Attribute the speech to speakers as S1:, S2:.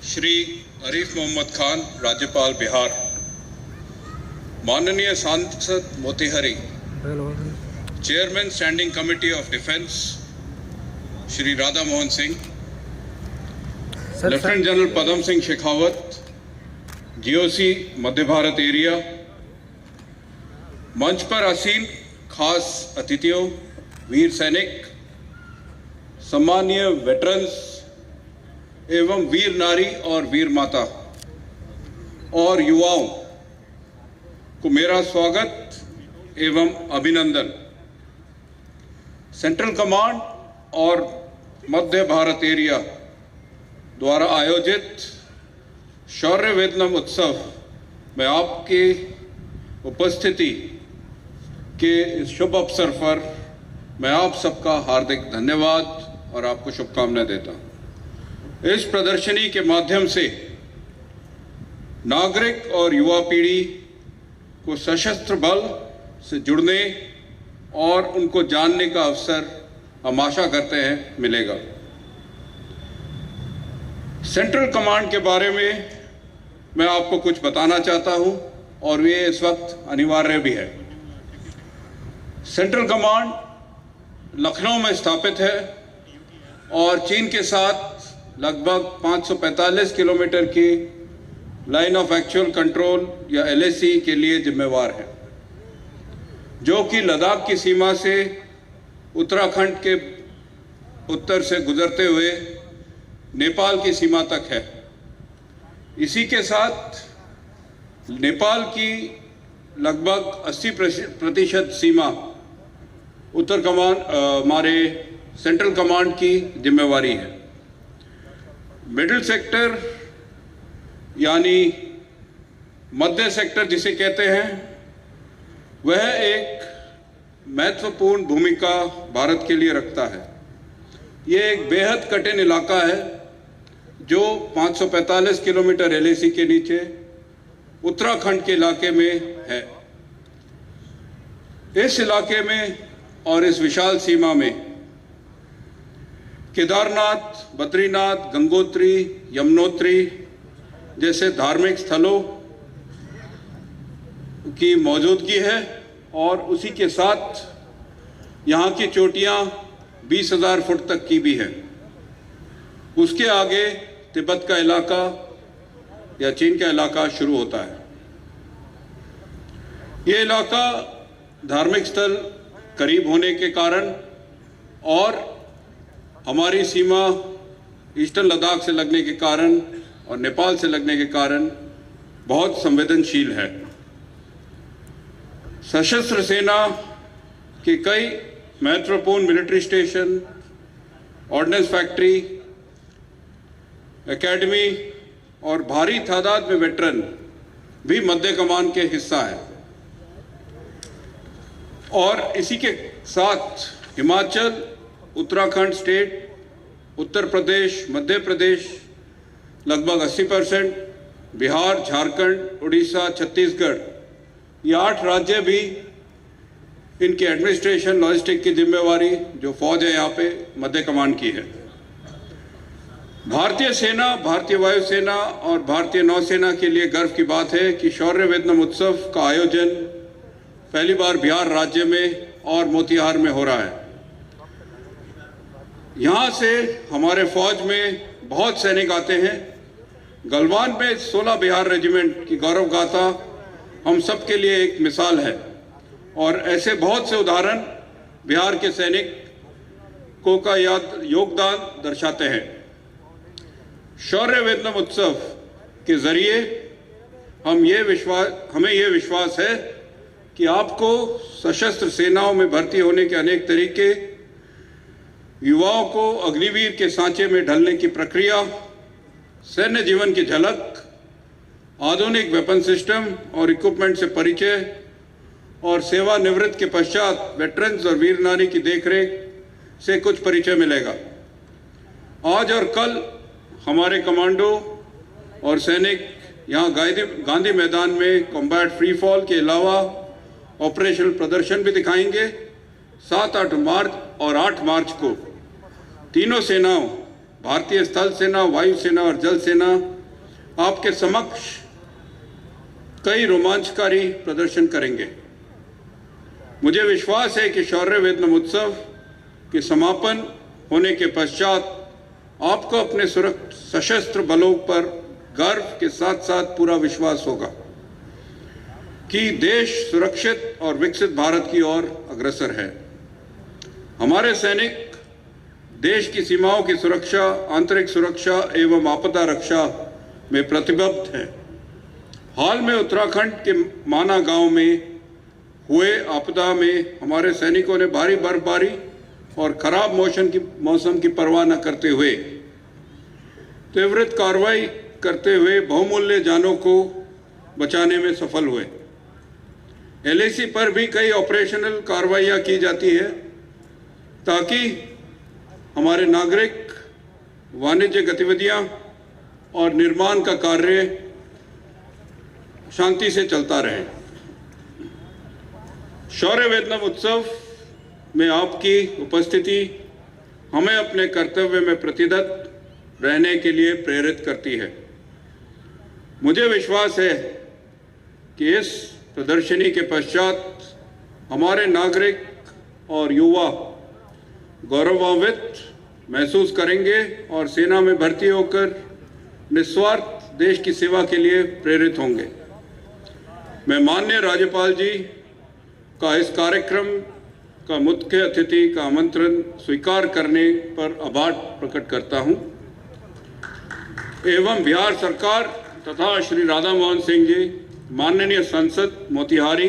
S1: श्री आरिफ मोहम्मद खान, राज्यपाल बिहार, माननीय सांसद Motihari, chairman standing committee of defence Shri Radha Mohan Singh, lieutenant general Padam Singh Shekhawat, GOC Madhya Bharat area, मंच पर आसीन खास अतिथियों, वीर सैनिक, सम्मानीय वेटरन्स एवं वीर नारी और वीर माता और युवाओं को मेरा स्वागत एवं अभिनंदन। सेंट्रल कमांड और मध्य भारत एरिया द्वारा आयोजित शौर्य वेदनम उत्सव में आपकी उपस्थिति के इस शुभ अवसर पर मैं आप सबका हार्दिक धन्यवाद और आपको शुभकामनाएं देता हूं। इस प्रदर्शनी के माध्यम से नागरिक और युवा पीढ़ी को सशस्त्र बल से जुड़ने और उनको जानने का अवसर हम आशा करते हैं मिलेगा। सेंट्रल कमांड के बारे में मैं आपको कुछ बताना चाहता हूं और ये इस वक्त अनिवार्य भी है। सेंट्रल कमांड लखनऊ में स्थापित है और चीन के साथ लगभग 545 किलोमीटर की लाइन ऑफ एक्चुअल कंट्रोल या LAC के लिए जिम्मेवार है, जो कि लद्दाख की सीमा से उत्तराखंड के उत्तर से गुजरते हुए नेपाल की सीमा तक है। इसी के साथ नेपाल की लगभग 80% सीमा उत्तर कमांड हमारे सेंट्रल कमांड की जिम्मेवारी है। मिडिल सेक्टर यानी मध्य सेक्टर जिसे कहते हैं, वह एक महत्वपूर्ण भूमिका भारत के लिए रखता है। यह एक बेहद कठिन इलाका है जो 545 किलोमीटर LAC के नीचे उत्तराखंड के इलाके में है। इस इलाके में और इस विशाल सीमा में केदारनाथ, बद्रीनाथ, गंगोत्री, यमुनोत्री जैसे धार्मिक स्थलों की मौजूदगी है और उसी के साथ यहाँ की चोटियाँ 20,000 फुट तक की भी है। उसके आगे तिब्बत का इलाका या चीन का इलाका शुरू होता है। ये इलाका धार्मिक स्थल करीब होने के कारण और हमारी सीमा ईस्टर्न लद्दाख से लगने के कारण और नेपाल से लगने के कारण बहुत संवेदनशील है। सशस्त्र सेना के कई महत्वपूर्ण military station, ordnance factory, academy और भारी तादाद में वेटरन भी मध्य कमान के हिस्सा है। और इसी के साथ हिमाचल, उत्तराखंड स्टेट, उत्तर प्रदेश, मध्य प्रदेश लगभग 80%, बिहार, झारखंड, उड़ीसा, छत्तीसगढ़, ये 8 राज्य भी इनके एडमिनिस्ट्रेशन, लॉजिस्टिक की जिम्मेवारी जो फौज है यहाँ पे मध्य कमान की है। भारतीय सेना, भारतीय वायुसेना और भारतीय नौसेना के लिए गर्व की बात है कि शौर्य वेदनम उत्सव का आयोजन पहली बार बिहार राज्य में और मोतीहार में हो रहा है। यहाँ से हमारे फौज में बहुत सैनिक आते हैं। गलवान में 16 बिहार रेजिमेंट की गौरव गाथा हम सब के लिए एक मिसाल है और ऐसे बहुत से उदाहरण बिहार के सैनिकों का योगदान दर्शाते हैं। शौर्य वेदनम उत्सव के जरिए हमें ये विश्वास है कि आपको सशस्त्र सेनाओं में भर्ती होने के अनेक तरीके, युवाओं को अग्निवीर के सांचे में ढलने की प्रक्रिया, सैन्य जीवन की झलक, आधुनिक वेपन सिस्टम और इक्विपमेंट से परिचय और सेवानिवृत्त के पश्चात वेटरन्स और वीर नारी की देखरेख से कुछ परिचय मिलेगा। आज और कल हमारे कमांडो और सैनिक यहाँ गांधी मैदान में कॉम्बैट फ्री फॉल के अलावा ऑपरेशनल प्रदर्शन भी दिखाएंगे। 7-8 मार्च और 8 मार्च को तीनों सेनाओं भारतीय स्थल सेना, वायु सेना और जल सेना आपके समक्ष कई रोमांचकारी प्रदर्शन करेंगे। मुझे विश्वास है कि शौर्य वेदनम उत्सव के समापन होने के पश्चात आपको अपने सशस्त्र बलों पर गर्व के साथ साथ पूरा विश्वास होगा कि देश सुरक्षित और विकसित भारत की ओर अग्रसर है। हमारे सैनिक देश की सीमाओं की सुरक्षा, आंतरिक सुरक्षा एवं आपदा रक्षा में प्रतिबद्ध हैं। हाल में उत्तराखंड के माना गांव में हुए आपदा में हमारे सैनिकों ने भारी बर्फबारी और खराब मौसम की परवाह न करते हुए त्वरित कार्रवाई करते हुए बहुमूल्य जानों को बचाने में सफल हुए। LAC पर भी कई ऑपरेशनल कार्रवाइयाँ की जाती है ताकि हमारे नागरिक वाणिज्य गतिविधियाँ और निर्माण का कार्य शांति से चलता रहे। शौर्य वेदनम उत्सव में आपकी उपस्थिति हमें अपने कर्तव्य में प्रतिबद्ध रहने के लिए प्रेरित करती है। मुझे विश्वास है कि इस प्रदर्शनी के पश्चात हमारे नागरिक और युवा गौरवान्वित महसूस करेंगे और सेना में भर्ती होकर निस्वार्थ देश की सेवा के लिए प्रेरित होंगे। मैं माननीय राज्यपाल जी का इस कार्यक्रम का मुख्य अतिथि का आमंत्रण स्वीकार करने पर आभार प्रकट करता हूं एवं बिहार सरकार तथा श्री राधा मोहन सिंह जी, माननीय सांसद मोतिहारी